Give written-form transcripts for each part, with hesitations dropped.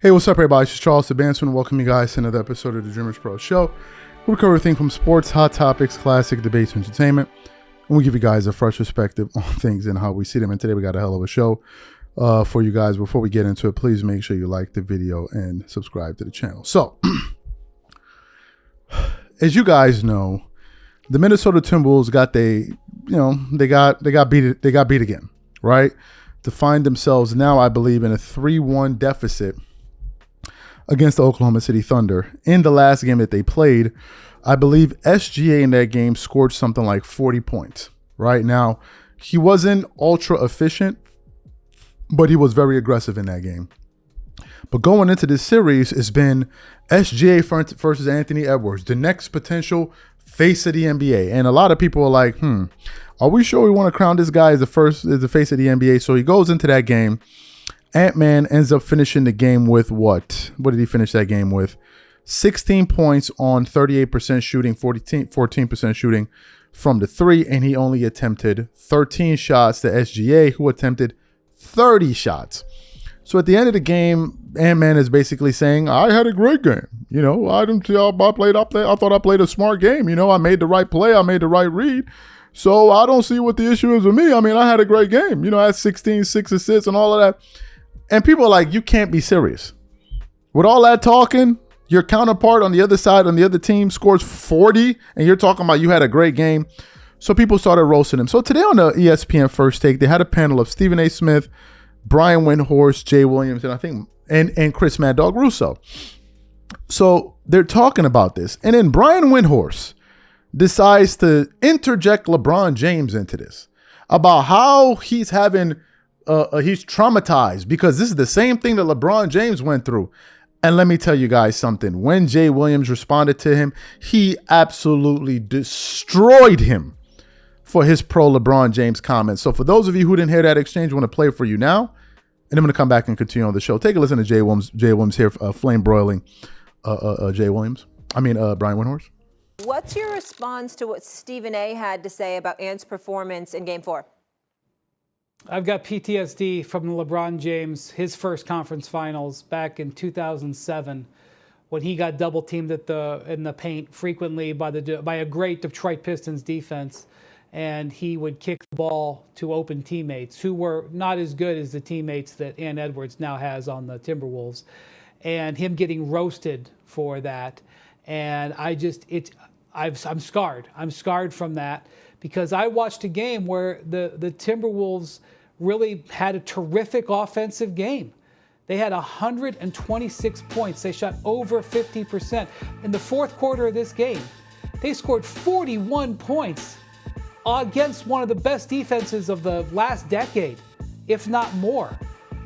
Hey, what's up, everybody? It's Charles Sebastian, and welcome you guys to another episode of the DREAMERSPRO show. We cover everything from sports, hot topics, classic debates, entertainment, and we give you guys a fresh perspective on things and how we see them. And today we got a hell of a show for you guys. Before we get into it, please make sure you like the video and subscribe to the channel. So, as you guys know, the Minnesota Timberwolves got beat again, right? To find themselves now, I believe, in a 3-1 deficit against the Oklahoma City Thunder. In the last game that they played, I believe SGA in that game scored something like 40 points. Right now, he wasn't ultra efficient, but he was very aggressive in that game. But going into this series, it's been SGA versus Anthony Edwards, the next potential face of the NBA. And a lot of people are like, are we sure we want to crown this guy as the face of the NBA? So he goes into that game. Ant-Man ends up finishing the game with what? What did he finish that game with? 16 points on 38% shooting, 14% shooting from the three, and he only attempted 13 shots to SGA, who attempted 30 shots. So at the end of the game, Ant-Man is basically saying, I had a great game. I thought I played a smart game. I made the right play. I made the right read. So I don't see what the issue is with me. I mean, I had a great game. I had 16, 6 assists and all of that. And people are like, you can't be serious. With all that talking, your counterpart on the other side, on the other team, scores 40, and you're talking about you had a great game. So people started roasting him. So today on the ESPN First Take, they had a panel of Stephen A. Smith, Brian Windhorst, Jay Williams, and I think and Chris Mad Dog Russo. So they're talking about this. And then Brian Windhorst decides to interject LeBron James into this about how he's traumatized because this is the same thing that LeBron James went through. And let me tell you guys something. When Jay Williams responded to him, he absolutely destroyed him for his pro LeBron James comments. So for those of you who didn't hear that exchange, I want to play for you now. And I'm going to come back and continue on the show. Take a listen to Jay Williams here, flame broiling Brian Windhorst. What's your response to what Stephen A. had to say about Ant's performance in Game 4? I've got PTSD from LeBron James, his first conference finals back in 2007, when he got double teamed in the paint frequently by a great Detroit Pistons defense, and he would kick the ball to open teammates who were not as good as the teammates that Ant Edwards now has on the Timberwolves, and him getting roasted for that. And I'm scarred. I'm scarred from that because I watched a game where the Timberwolves really had a terrific offensive game. They had 126 points. They shot over 50%. In the fourth quarter of this game, they scored 41 points against one of the best defenses of the last decade, if not more.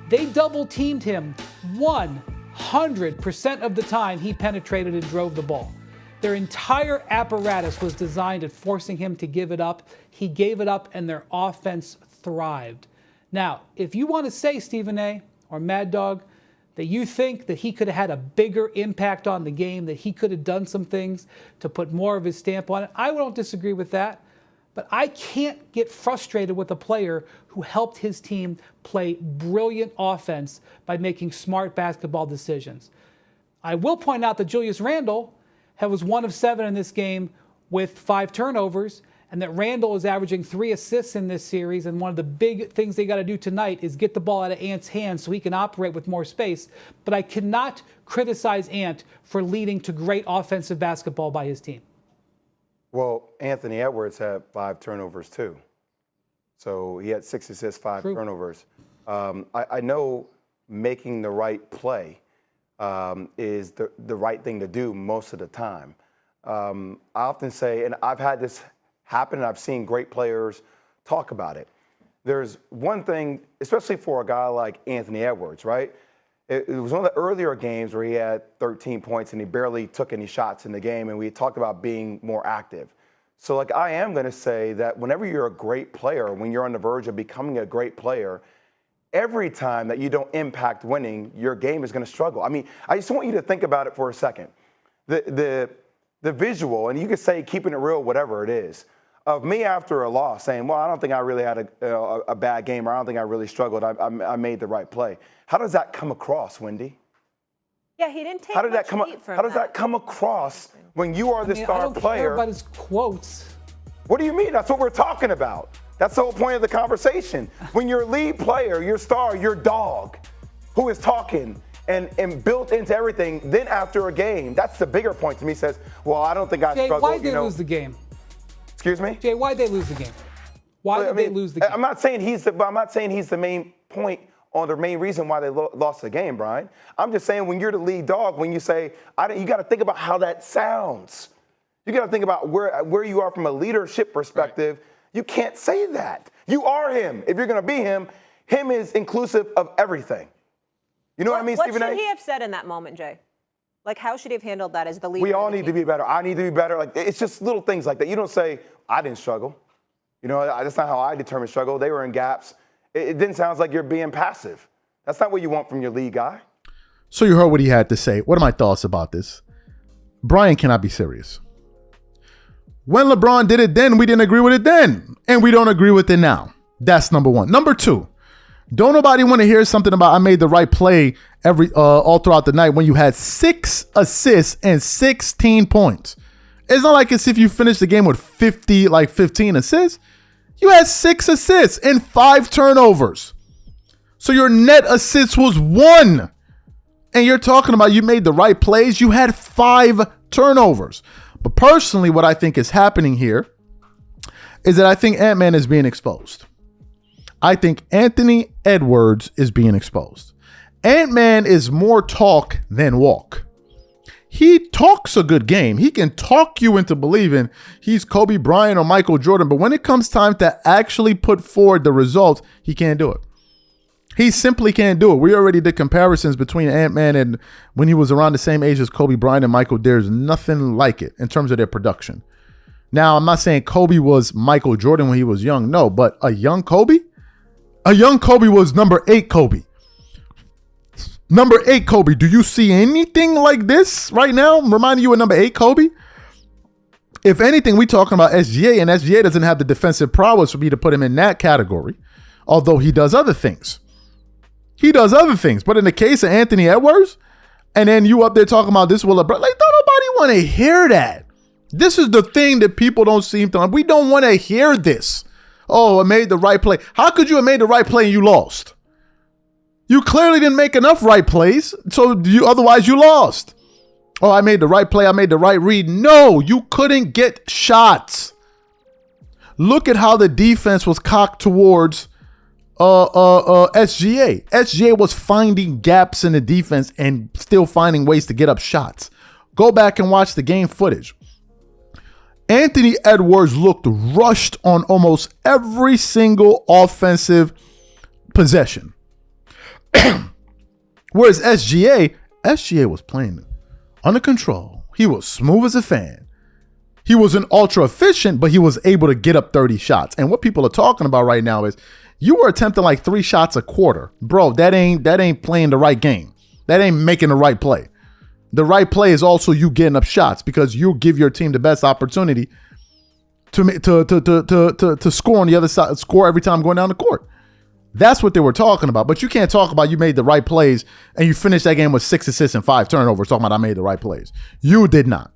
They double teamed him 100% of the time he penetrated and drove the ball. Their entire apparatus was designed at forcing him to give it up. He gave it up, and their offense thrived. Now, if you want to say, Stephen A. or Mad Dog, that you think that he could have had a bigger impact on the game, that he could have done some things to put more of his stamp on it, I don't disagree with that. But I can't get frustrated with a player who helped his team play brilliant offense by making smart basketball decisions. I will point out that Julius Randle was 1 of 7 in this game with 5 turnovers, and that Randle is averaging 3 assists in this series. And one of the big things they got to do tonight is get the ball out of Ant's hands so he can operate with more space. But I cannot criticize Ant for leading to great offensive basketball by his team. Well, Anthony Edwards had 5 turnovers too. So he had 6 assists, 5 True. turnovers. I know making the right play is the right thing to do most of the time. I often say, and I've had this happen, and I've seen great players talk about it. There's one thing, especially for a guy like Anthony Edwards, right? It was one of the earlier games where he had 13 points and he barely took any shots in the game, and we talked about being more active. So, I am going to say that whenever you're a great player, when you're on the verge of becoming a great player, every time that you don't impact winning, your game is going to struggle. I mean, I just want you to think about it for a second. The visual, and you could say keeping it real, whatever it is, of me after a loss saying, well, I don't think I really had a bad game, or I don't think I really struggled. I made the right play. How does that come across, Wendy? Yeah, he didn't take How did much that come? heat from How does that come across when you are the I star don't player? care about his quotes. What do you mean? That's what we're talking about. That's the whole point of the conversation. When your lead player, your star, your dog, who is talking and built into everything, then after a game, that's the bigger point to me, says, well, I don't think I Jay, struggled. why did they lose the game? Excuse me? Jay, why did they lose the game? Why did they lose the game? I'm not saying he's the main point or the main reason why they lost the game, Brian. I'm just saying when you're the lead dog, when you say, you got to think about how that sounds. You got to think about where you are from a leadership perspective. Right. You can't say that. You are him. If you're going to be him, him is inclusive of everything. You know what I mean, Stephen A? What should he have said in that moment, Jay? Like, how should he have handled that as the leader? We all need to be better. I need to be better. Like, it's just little things like that. You don't say, I didn't struggle. You know, that's not how I determine struggle. They were in gaps. It didn't sound like you're being passive. That's not what you want from your lead guy. So you heard what he had to say. What are my thoughts about this? Brian cannot be serious. When LeBron did it then, we didn't agree with it then. And we don't agree with it now. That's number one. Number two, don't nobody want to hear something about I made the right play all throughout the night when you had 6 assists and 16 points. It's not like it's if you finished the game with 15 assists. You had 6 assists and 5 turnovers. So your net assists was 1. And you're talking about you made the right plays. You had 5 turnovers. But personally, what I think is happening here is that I think Ant-Man is being exposed. I think Anthony Edwards is being exposed. Ant-Man is more talk than walk. He talks a good game. He can talk you into believing he's Kobe Bryant or Michael Jordan. But when it comes time to actually put forward the results, he can't do it. He simply can't do it. We already did comparisons between Ant-Man and when he was around the same age as Kobe Bryant and Michael. There's nothing like it in terms of their production. Now, I'm not saying Kobe was Michael Jordan when he was young. No, but a young Kobe? A young Kobe was number 8 Kobe. Number 8 Kobe. Do you see anything like this right now? Reminding you of number 8 Kobe? If anything, we talking about SGA, and SGA doesn't have the defensive prowess for me to put him in that category, although he does other things. He does other things. But in the case of Anthony Edwards, and then you up there talking about this will LeBron, like, don't nobody want to hear that. This is the thing that people don't seem to. We don't want to hear this. Oh, I made the right play. How could you have made the right play and you lost? You clearly didn't make enough right plays, so otherwise you lost. Oh, I made the right play. I made the right read. No, you couldn't get shots. Look at how the defense was cocked towards SGA. SGA was finding gaps in the defense and still finding ways to get up shots. Go back and watch the game footage. Anthony Edwards looked rushed on almost every single offensive possession. Whereas SGA was playing under control. He was smooth as a fan. He wasn't ultra efficient, but he was able to get up 30 shots. And what people are talking about right now is you were attempting like 3 shots a quarter. Bro, that ain't playing the right game. That ain't making the right play. The right play is also you getting up shots because you give your team the best opportunity to score on the other side, score every time going down the court. That's what they were talking about. But you can't talk about you made the right plays and you finished that game with 6 assists and 5 turnovers talking about I made the right plays. You did not.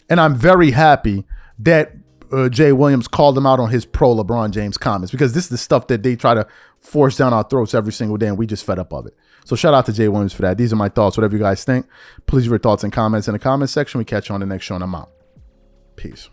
And I'm very happy that Jay Williams called him out on his pro LeBron James comments because this is the stuff that they try to force down our throats every single day and we just fed up of it. So shout out to Jay Williams for that. These are my thoughts. Whatever you guys think, please leave your thoughts and comments in the comment section. We catch you on the next show and I'm out. Peace.